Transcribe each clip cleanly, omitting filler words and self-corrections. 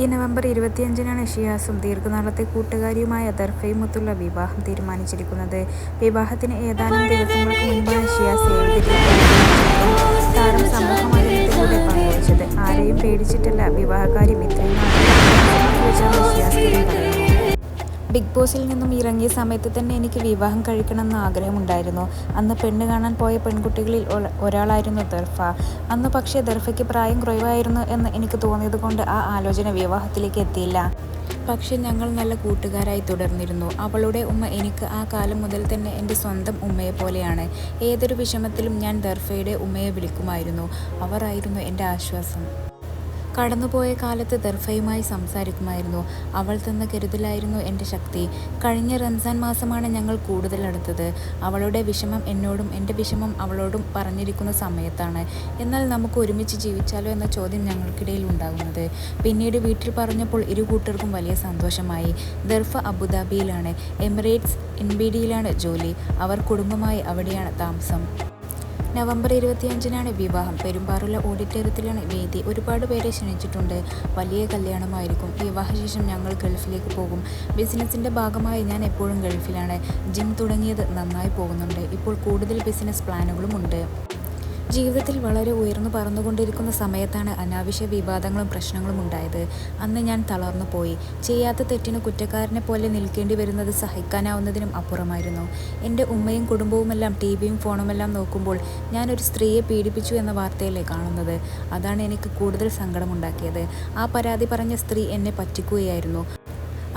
ഈ നവംബർ 25-നാണ് ഷിയാസും ദീർഘനാളത്തെ കൂട്ടുകാരിയുമായ ദർഫയുമൊത്തുള്ള വിവാഹം തീരുമാനിച്ചിരിക്കുന്നത്. വിവാഹത്തിന് ഏതാനും ദിവസങ്ങൾക്ക് മുൻപാണ് ഷിയാസ് താരം സമൂഹമാധ്യമത്തിലൂടെ പങ്കുവച്ചത്. ആരെയും പേടിച്ചിട്ടല്ല വിവാഹകാര്യം ഇത്രയും ഷിയാസ് പറയുന്നു. ബിഗ് ബോസിൽ നിന്നും ഇറങ്ങിയ സമയത്ത് തന്നെ എനിക്ക് വിവാഹം കഴിക്കണമെന്ന് ആഗ്രഹമുണ്ടായിരുന്നു. അന്ന് പെണ്ണ് കാണാൻ പോയ പെൺകുട്ടികളിൽ ഒരാളായിരുന്നു ദർഫ. അന്ന് പക്ഷേ ദർഫയ്ക്ക് പ്രായം കുറവായിരുന്നു എന്ന് എനിക്ക് തോന്നിയതുകൊണ്ട് ആ ആലോചന വിവാഹത്തിലേക്ക് എത്തിയില്ല. പക്ഷെ ഞങ്ങൾ നല്ല കൂട്ടുകാരായി തുടർന്നിരുന്നു. അവളുടെ ഉമ്മ എനിക്ക് ആ കാലം മുതൽ തന്നെ എൻ്റെ സ്വന്തം ഉമ്മയെ പോലെയാണ്. ഏതൊരു വിഷമത്തിലും ഞാൻ ദർഫയുടെ ഉമ്മയെ വിളിക്കുമായിരുന്നു. അവർ ആയിരുന്നു എൻ്റെ ആശ്വാസം. കടന്നുപോയ കാലത്ത് ദർഫയുമായി സംസാരിക്കുമായിരുന്നു. അവൾ തന്ന കരുതലായിരുന്നു എൻ്റെ ശക്തി. കഴിഞ്ഞ റംസാൻ മാസമാണ് ഞങ്ങൾ കൂടുതൽ അടുത്തത്. അവളുടെ വിഷമം എന്നോടും എൻ്റെ വിഷമം അവളോടും പറഞ്ഞിരിക്കുന്ന സമയത്താണ്. എന്നാൽ നമുക്ക് ഒരുമിച്ച് ജീവിച്ചാലോ എന്ന ചോദ്യം ഞങ്ങൾക്കിടയിൽ ഉണ്ടാകുന്നത്. പിന്നീട് വീട്ടിൽ പറഞ്ഞപ്പോൾ ഇരു കൂട്ടർക്കും വലിയ സന്തോഷമായി. ദർഫ അബുദാബിയിലാണ്. എമിറേറ്റ്സ് NBDയിലാണ് ജോലി. അവർ കുടുംബമായി അവിടെയാണ് താമസം. നവംബർ 25-നാണ് വിവാഹം. പെരുമ്പാറുള്ള ഓഡിറ്റോറിയത്തിലാണ് വേദി. ഒരുപാട് പേരെ ക്ഷണിച്ചിട്ടുണ്ട്. വലിയ കല്യാണമായിരിക്കും. വിവാഹശേഷം ഞങ്ങൾ ഗൾഫിലേക്ക് പോകും. ബിസിനസ്സിൻ്റെ ഭാഗമായി ഞാൻ എപ്പോഴും ഗൾഫിലാണ്. ജിം തുടങ്ങിയത് നന്നായി പോകുന്നുണ്ട്. ഇപ്പോൾ കൂടുതൽ ബിസിനസ് പ്ലാനുകളും ഉണ്ട്. ജീവിതത്തിൽ വളരെ ഉയർന്നു പറന്നുകൊണ്ടിരിക്കുന്ന സമയത്താണ് അനാവശ്യ വിവാദങ്ങളും പ്രശ്നങ്ങളും ഉണ്ടായത്. അന്ന് ഞാൻ തളർന്നു പോയി. ചെയ്യാത്ത തെറ്റിന് കുറ്റക്കാരനെ പോലെ നിൽക്കേണ്ടി വരുന്നത് സഹിക്കാനാവുന്നതിനും അപ്പുറമായിരുന്നു. എൻ്റെ ഉമ്മയും കുടുംബവുമെല്ലാം ടിവിയും ഫോണുമെല്ലാം നോക്കുമ്പോൾ ഞാനൊരു സ്ത്രീയെ പീഡിപ്പിച്ചു എന്ന വാർത്തയല്ലേ കാണുന്നത്. അതാണ് എനിക്ക് കൂടുതൽ സങ്കടമുണ്ടാക്കിയത്. ആ പരാതി പറഞ്ഞ സ്ത്രീ എന്നെ പറ്റിക്കുകയായിരുന്നു.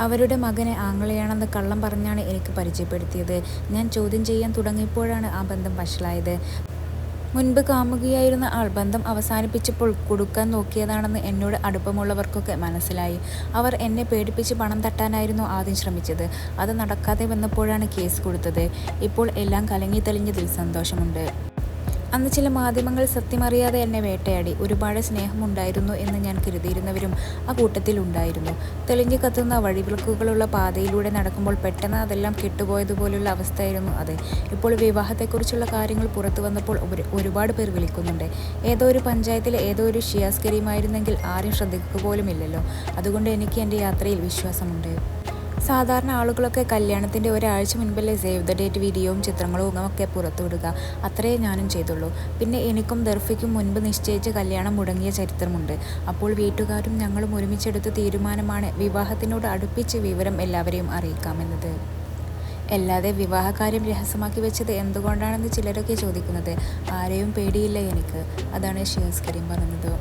അവരുടെ മകനെ ആങ്ങളെയാണെന്ന് കള്ളം പറഞ്ഞാണ് എനിക്ക് പരിചയപ്പെടുത്തിയത്. ഞാൻ ചോദ്യം ചെയ്യാൻ തുടങ്ങിയപ്പോഴാണ് ആ ബന്ധം വഷളായത്. മുൻപ് കാമുകിയായിരുന്ന ആൾ ബന്ധം അവസാനിപ്പിച്ചപ്പോൾ കൊടുക്കാൻ നോക്കിയതാണെന്ന് എന്നോട് അടുപ്പമുള്ളവർക്കൊക്കെ മനസ്സിലായി. അവർ എന്നെ പേടിപ്പിച്ച് പണം തട്ടാനായിരുന്നു ആദ്യം ശ്രമിച്ചത്. അത് നടക്കാതെ വന്നപ്പോഴാണ് കേസ് കൊടുത്തത്. ഇപ്പോൾ എല്ലാം കലങ്ങി തെളിഞ്ഞതിൽ സന്തോഷമുണ്ട്. അന്ന് ചില മാധ്യമങ്ങൾ സത്യമറിയാതെ എന്നെ വേട്ടയാടി. ഒരുപാട് സ്നേഹമുണ്ടായിരുന്നു എന്ന് ഞാൻ കരുതിയിരുന്നവരും ആ കൂട്ടത്തിൽ ഉണ്ടായിരുന്നു. തെളിഞ്ഞു കത്തുന്ന വഴിവിളക്കുകളുള്ള പാതയിലൂടെ നടക്കുമ്പോൾ പെട്ടെന്ന് അതെല്ലാം കെട്ടുപോയതുപോലുള്ള അവസ്ഥയായിരുന്നു അത്. ഇപ്പോൾ വിവാഹത്തെക്കുറിച്ചുള്ള കാര്യങ്ങൾ പുറത്തു വന്നപ്പോൾ ഒരുപാട് പേർ വിളിക്കുന്നുണ്ട്. ഏതോ ഒരു പഞ്ചായത്തിലെ ഏതോ ഒരു ഷിയാസ് കരീമായിരുന്നെങ്കിൽ ആരും ശ്രദ്ധിക്കുക പോലുമില്ലല്ലോ. അതുകൊണ്ട് എനിക്ക് എൻ്റെ യാത്രയിൽ വിശ്വാസമുണ്ട്. സാധാരണ ആളുകളൊക്കെ കല്യാണത്തിൻ്റെ ഒരാഴ്ച മുൻപല്ലേ സേവ് ദ ഡേറ്റ് വീഡിയോയും ചിത്രങ്ങളും ഒക്കെ പുറത്തുവിടുക. അത്രയേ ഞാനും ചെയ്തുള്ളൂ. പിന്നെ എനിക്കും ദർഫയ്ക്കും മുൻപ് നിശ്ചയിച്ച കല്യാണം മുടങ്ങിയ ചരിത്രമുണ്ട്. അപ്പോൾ വീട്ടുകാരും ഞങ്ങളും ഒരുമിച്ചെടുത്ത തീരുമാനമാണ് വിവാഹത്തിനോട് അടുപ്പിച്ച് വിവരം എല്ലാവരെയും അറിയിക്കാമെന്നത്. അല്ലാതെ വിവാഹകാര്യം രഹസ്യമാക്കി വെച്ചത് എന്തുകൊണ്ടാണെന്ന് ചിലരൊക്കെ ചോദിക്കുന്നത്. ആരെയും പേടിയില്ല എനിക്ക്. അതാണ് ഷിയാസ് കരീം പറഞ്ഞത്.